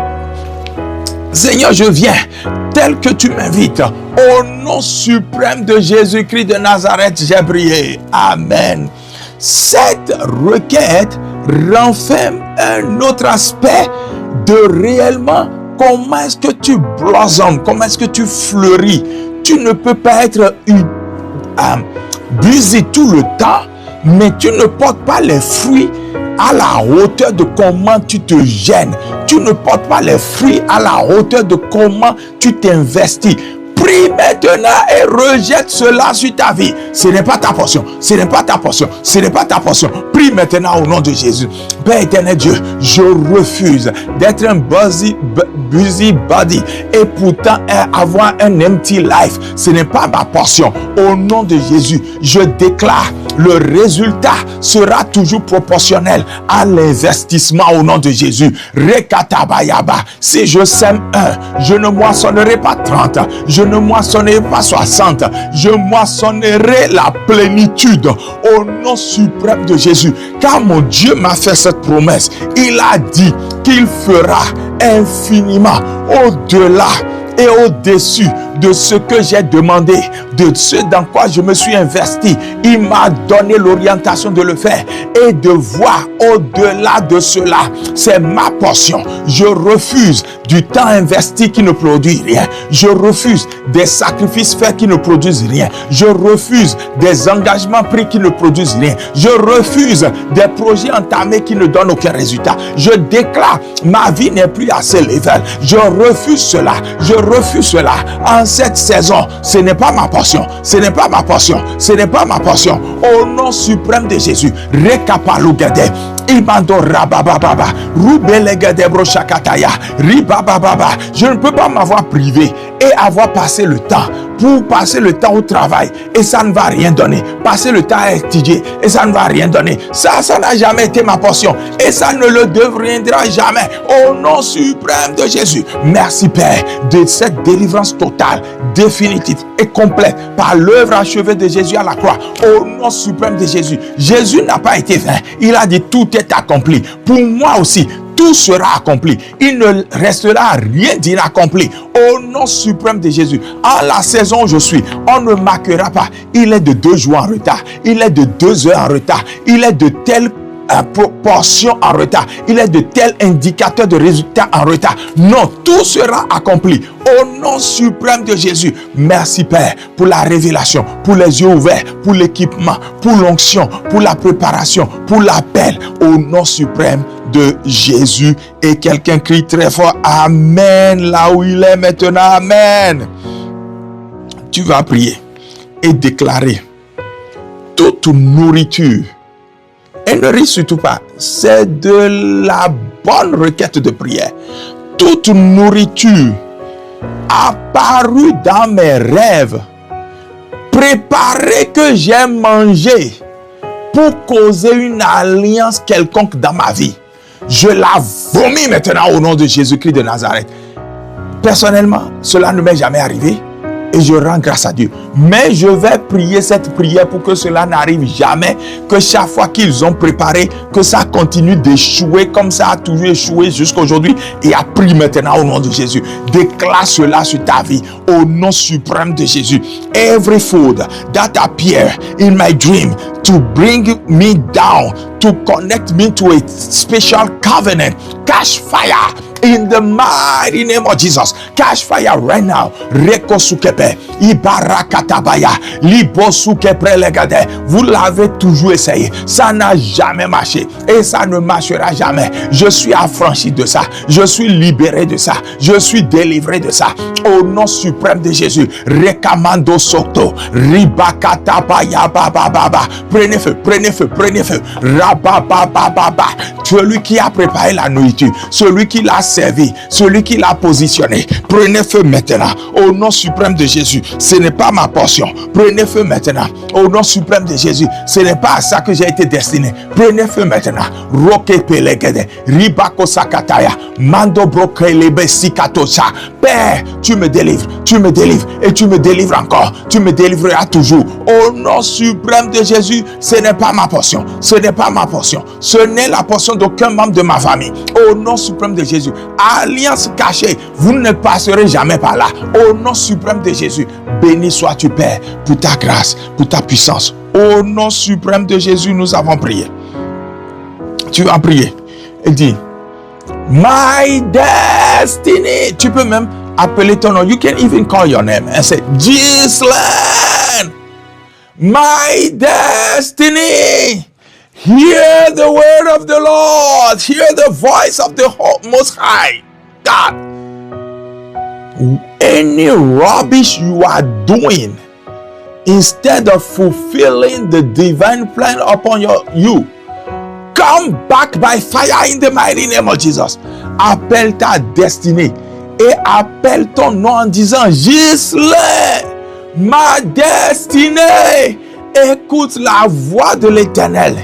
Seigneur, je viens tel que tu m'invites. Au nom suprême de Jésus-Christ de Nazareth, j'ai prié. Amen. Cette requête renferme un autre aspect de réellement comment est-ce que tu blossomes, comment est-ce que tu fleuris. Tu ne peux pas être busy tout le temps, mais tu ne portes pas les fruits à la hauteur de comment tu te gênes. Tu ne portes pas les fruits à la hauteur de comment tu t'investis. Prie maintenant et rejette cela sur ta vie. Ce n'est pas ta portion. Ce n'est pas ta portion. Ce n'est pas ta portion. Prie maintenant au nom de Jésus. Père éternel Dieu, je refuse d'être un busybody et pourtant avoir un empty life. Ce n'est pas ma portion. Au nom de Jésus, je déclare le résultat sera toujours proportionnel à l'investissement au nom de Jésus. Rekatabayaba. Si je sème 1, je ne moissonnerai pas 30. Je ne moissonnerai pas 60. Je moissonnerai la plénitude au nom suprême de Jésus. Car mon Dieu m'a fait cette promesse. Il a dit qu'il fera infiniment au-delà et au-dessus de ce que j'ai demandé, de ce dans quoi je me suis investi. Il m'a donné l'orientation de le faire et de voir au-delà de cela. C'est ma portion. Je refuse du temps investi qui ne produit rien. Je refuse des sacrifices faits qui ne produisent rien. Je refuse des engagements pris qui ne produisent rien. Je refuse des projets entamés qui ne donnent aucun résultat. Je déclare, ma vie n'est plus à ce level. Je refuse cela. Je refuse cela. En cette saison, ce n'est pas ma portion. Ce n'est pas ma portion. Ce n'est pas ma portion. Au nom suprême de Jésus. Rekapalugade. Imando rabababa. Rubelegade broshakataya. Ribababa. Je ne peux pas m'avoir privé et avoir passé le temps, pour passer le temps au travail, et ça ne va rien donner. Passer le temps à étudier, et ça ne va rien donner. Ça n'a jamais été ma portion, et ça ne le deviendra jamais. Au nom suprême de Jésus, merci Père de cette délivrance totale, définitive et complète par l'œuvre achevée de Jésus à la croix. Au nom suprême de Jésus, Jésus n'a pas été vain. Il a dit tout est accompli. Pour moi aussi, tout sera accompli. Il ne restera rien d'inaccompli. Au nom suprême de Jésus, en la saison où je suis, on ne marquera pas. Il est de 2 jours en retard. Il est de 2 heures en retard. Il est de telle proportion en retard. Il est de tel indicateur de résultat en retard. Non, tout sera accompli. Au nom suprême de Jésus, merci Père pour la révélation, pour les yeux ouverts, pour l'équipement, pour l'onction, pour la préparation, pour l'appel. Au nom suprême de Jésus. Et quelqu'un crie très fort Amen là où il est maintenant. Amen. Tu vas prier et déclarer toute nourriture. Et ne ris surtout pas. C'est de la bonne requête de prière. Toute nourriture apparue dans mes rêves, préparée que j'ai mangé pour causer une alliance quelconque dans ma vie, je la vomis maintenant au nom de Jésus-Christ de Nazareth. Personnellement, cela ne m'est jamais arrivé. Et je rends grâce à Dieu. Mais je vais prier cette prière pour que cela n'arrive jamais. Que chaque fois qu'ils ont préparé, que ça continue d'échouer comme ça a toujours échoué jusqu'à aujourd'hui. Et a pris maintenant au nom de Jésus. Déclare cela sur ta vie. Au nom suprême de Jésus. Every food that appear in my dream to bring me down, to connect me to a special covenant, catch fire. In the mighty name of Jesus, catch fire right now. Reko sukepe, ibarakatabaya, libo sukepe legade. Vous l'avez toujours essayé, ça n'a jamais marché et ça ne marchera jamais. Je suis affranchi de ça, je suis libéré de ça, je suis délivré de ça. Au nom suprême de Jésus, rekamando soto, ribakatabaya bababa. Prenez feu, prenez feu, prenez feu. Rababababa. Celui qui a préparé la nourriture, celui qui l'a servi, celui qui l'a positionné. Prenez feu maintenant. Au nom suprême de Jésus, ce n'est pas ma portion. Prenez feu maintenant. Au nom suprême de Jésus, ce n'est pas à ça que j'ai été destiné. Prenez feu maintenant. Roke pelegede, ribako sakataya, mando brokelebe sikatosa. Père, tu me délivres et tu me délivres encore. Tu me délivreras toujours. Au nom suprême de Jésus, ce n'est pas ma portion. Ce n'est pas ma portion. Ce n'est la portion d'aucun membre de ma famille. Au nom suprême de Jésus, alliance cachée, vous ne passerez jamais par là. Au nom suprême de Jésus, béni sois-tu Père pour ta grâce, pour ta puissance. Au nom suprême de Jésus, nous avons prié. Tu vas prier et dis My destiny. Tu peux même appeler ton nom. You can even call your name and say Gisland, my destiny. Hear the word of the Lord. Hear the voice of the Most High God. Any rubbish you are doing, instead of fulfilling the divine plan upon you, come back by fire in the mighty name of Jesus. Appelle ta destinée et appelle ton nom en disant Gisèle, ma destinée. Écoute la voix de l'Éternel.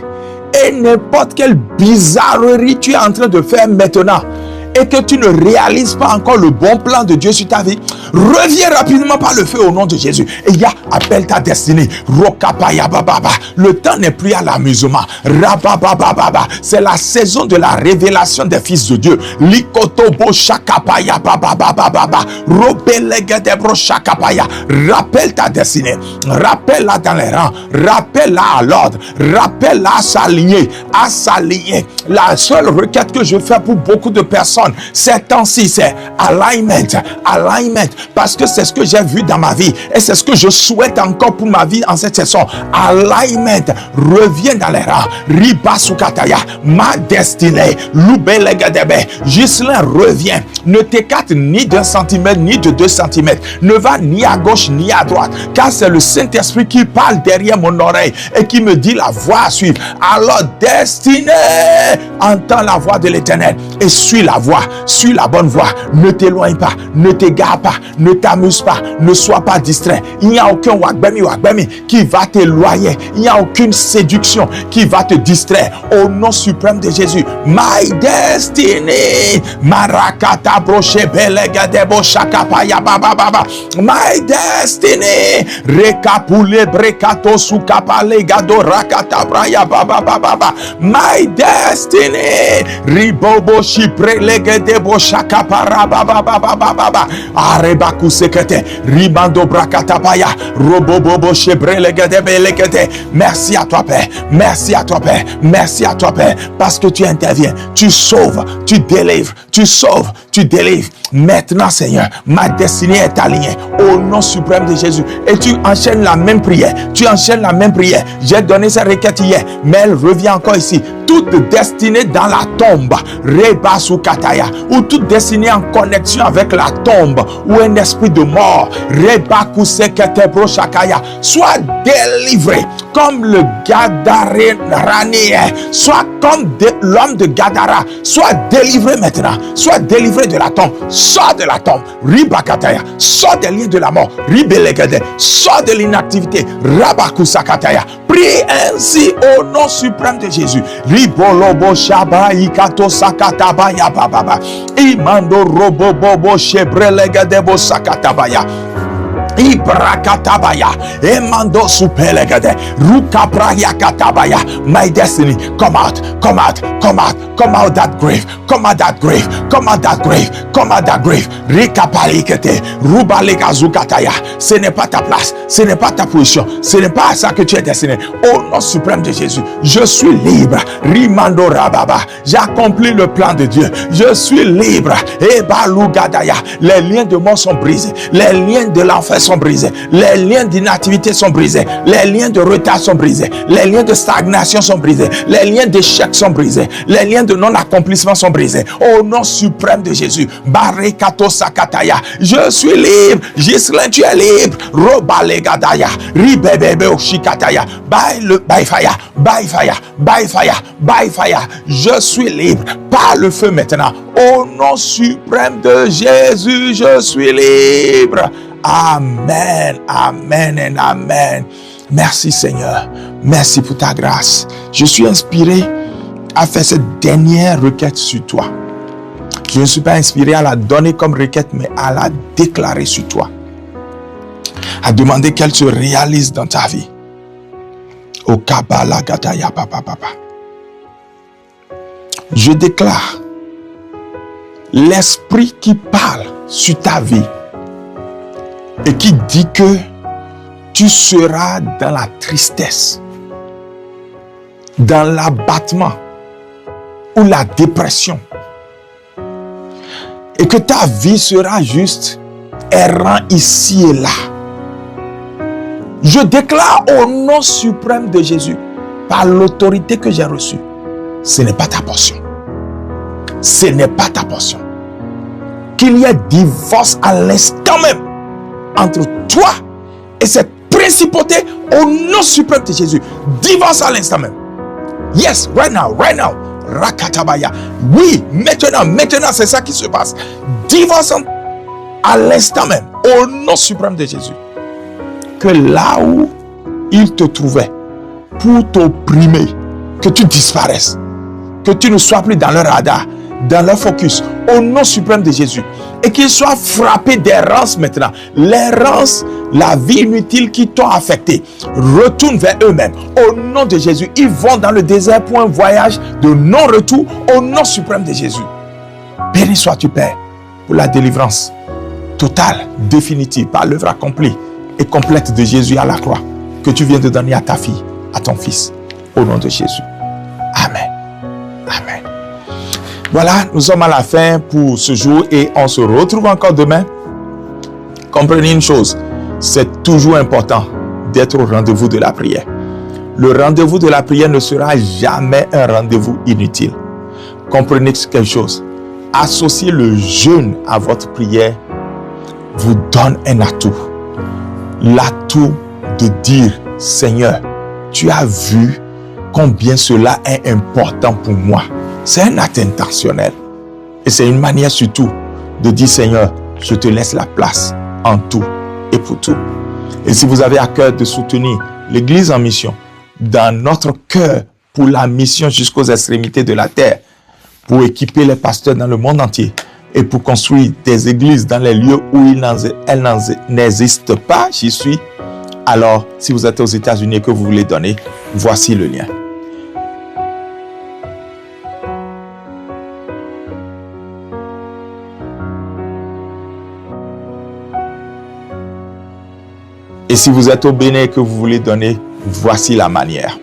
Et n'importe quelle bizarrerie tu es en train de faire maintenant et que tu ne réalises pas encore le bon plan de Dieu sur ta vie, reviens rapidement par le feu au nom de Jésus. Et appelle ta destinée. Rokapaya bababa. Le temps n'est plus à l'amusement. Rababababa. C'est la saison de la révélation des fils de Dieu. Likotobo shakapaya bababababa. Robelegedebro shakapaya. Rappelle ta destinée. Rappelle-la dans les rangs. Rappelle-la à l'ordre. Rappelle-la à s'aligner. À s'aligner. La seule requête que je fais pour beaucoup de personnes ces temps-ci, c'est alignment, alignment, parce que c'est ce que j'ai vu dans ma vie et c'est ce que je souhaite encore pour ma vie en cette saison. Alignment, reviens dans les rangs. Riba sukataya, ma destinée. Loubelegadebe, Gisèle, reviens. Ne t'écarte ni d'un centimètre ni de 2 centimètres. Ne va ni à gauche ni à droite, car c'est le Saint-Esprit qui parle derrière mon oreille et qui me dit la voie à suivre. Alors destinée, entends la voix de l'Éternel. et suis la voie, suis la bonne voie. Ne t'éloigne pas, ne t'égare pas, ne t'amuse pas, ne sois pas distrait. Il n'y a aucun wagbemi qui va t'éloigner. Il n'y a aucune séduction qui va te distraire. Au nom suprême de Jésus, my destiny, marakata broche belegadebo shakapaya baba baba, my destiny, rekapule brekato sukapale gado rakata braya baba baba, my destiny, ribobo shipre legedebo shakapara baba baba baba, arebaku sekete, ribando brakata paya, robobobo shebre legedebe legede. Merci à toi Père, merci à toi Père, merci à toi Père, parce que tu interviens, tu sauves, tu délivres, tu sauves, tu délivres. Maintenant Seigneur, ma destinée est alignée au nom suprême de Jésus. Et tu enchaînes la même prière, tu enchaînes la même prière. J'ai donné sa requête hier, mais elle revient encore ici. Toute destinée dans la tombe, Reba Sukataya, ou toute destinée en connexion avec la tombe, ou un esprit de mort, Reba Kusekete Broshakaya, soit délivré comme le Gadarénien, soit comme l'homme de Gadara, soit délivré maintenant, soit délivré de la tombe, sors de la tombe, Ribakataya, sors des liens de la mort, Ribelegede, sors de l'inactivité, Rabakusakataya. Prie ainsi au nom suprême de Jésus. Ribolobo shaba ikato sakatabaya bababa. Imando robobobo shebrelegedebo sakatabaya. Ibrakatabaya, Emando Supelegade, Ruka Praya Katabaya. My destiny, come out, come out, come out, come out that grave, come out that grave, come out that grave, come out that grave. Rika Palikete, Rubalega Zukataya. Ce n'est pas ta place, ce n'est pas ta position, ce n'est pas à ça que tu es destiné. Au nom suprême de Jésus, je suis libre. Rimando Rababa, j'ai accompli le plan de Dieu. Je suis libre. Ebalugadaya, les liens de mort sont brisés, les liens de l'enfer sont brisés, les liens d'inactivité sont brisés, les liens de retard sont brisés, les liens de stagnation sont brisés, les liens d'échec sont brisés, les liens de non-accomplissement sont brisés. Au nom suprême de Jésus, Barekato Sakataya, je suis libre. Gislain, tu es libre. Robalegadaya, Ribebebe Oshikataya, by fire, by fire, by fire, by fire. Je suis libre par le feu maintenant. Au nom suprême de Jésus, je suis libre. Amen, amen et amen. Merci Seigneur, merci pour ta grâce. Je suis inspiré à faire cette dernière requête sur toi. Je ne suis pas inspiré à la donner comme requête, mais à la déclarer sur toi. À demander qu'elle se réalise dans ta vie. Au Kabbalah Gataya Papa Papa. Je déclare l'esprit qui parle sur ta vie et qui dit que tu seras dans la tristesse, dans l'abattement ou la dépression, et que ta vie sera juste errant ici et là. Je déclare au nom suprême de Jésus, par l'autorité que j'ai reçue, ce n'est pas ta portion. Ce n'est pas ta portion. Qu'il y ait divorce à l'instant même entre toi et cette principauté au nom suprême de Jésus. Divorce à l'instant même. Yes, right now, right now. Rakatabaya. Oui, maintenant c'est ça qui se passe. Divorce à l'instant même au nom suprême de Jésus. Que là où il te trouvait pour t'opprimer, que tu disparaisses, que tu ne sois plus dans leur radar, dans leur focus, au nom suprême de Jésus, et qu'ils soient frappés d'errance maintenant. L'errance, la vie inutile qui t'ont affecté, retourne vers eux-mêmes. Au nom de Jésus, ils vont dans le désert pour un voyage de non-retour au nom suprême de Jésus. Béni sois-tu, Père, pour la délivrance totale, définitive, par l'œuvre accomplie et complète de Jésus à la croix, que tu viens de donner à ta fille, à ton fils, au nom de Jésus. Amen. Amen. Voilà, nous sommes à la fin pour ce jour et on se retrouve encore demain. Comprenez une chose, c'est toujours important d'être au rendez-vous de la prière. Le rendez-vous de la prière ne sera jamais un rendez-vous inutile. Comprenez quelque chose, associer le jeûne à votre prière vous donne un atout. L'atout de dire, Seigneur, tu as vu combien cela est important pour moi. C'est un acte intentionnel. Et c'est une manière surtout de dire, Seigneur, je te laisse la place en tout et pour tout. Et si vous avez à cœur de soutenir l'Église en mission, dans notre cœur, pour la mission jusqu'aux extrémités de la terre, pour équiper les pasteurs dans le monde entier et pour construire des églises dans les lieux où elles n'existent pas, j'y suis. Alors, si vous êtes aux États-Unis et que vous voulez donner, voici le lien. Et si vous êtes au Bénin et que vous voulez donner, voici la manière.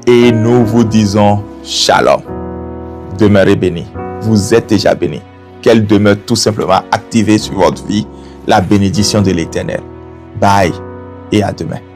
Et nous vous disons Shalom. Demeurez bénis. Vous êtes déjà bénis. Qu'elle demeure tout simplement activée sur votre vie, la bénédiction de l'Éternel. Bye et à demain.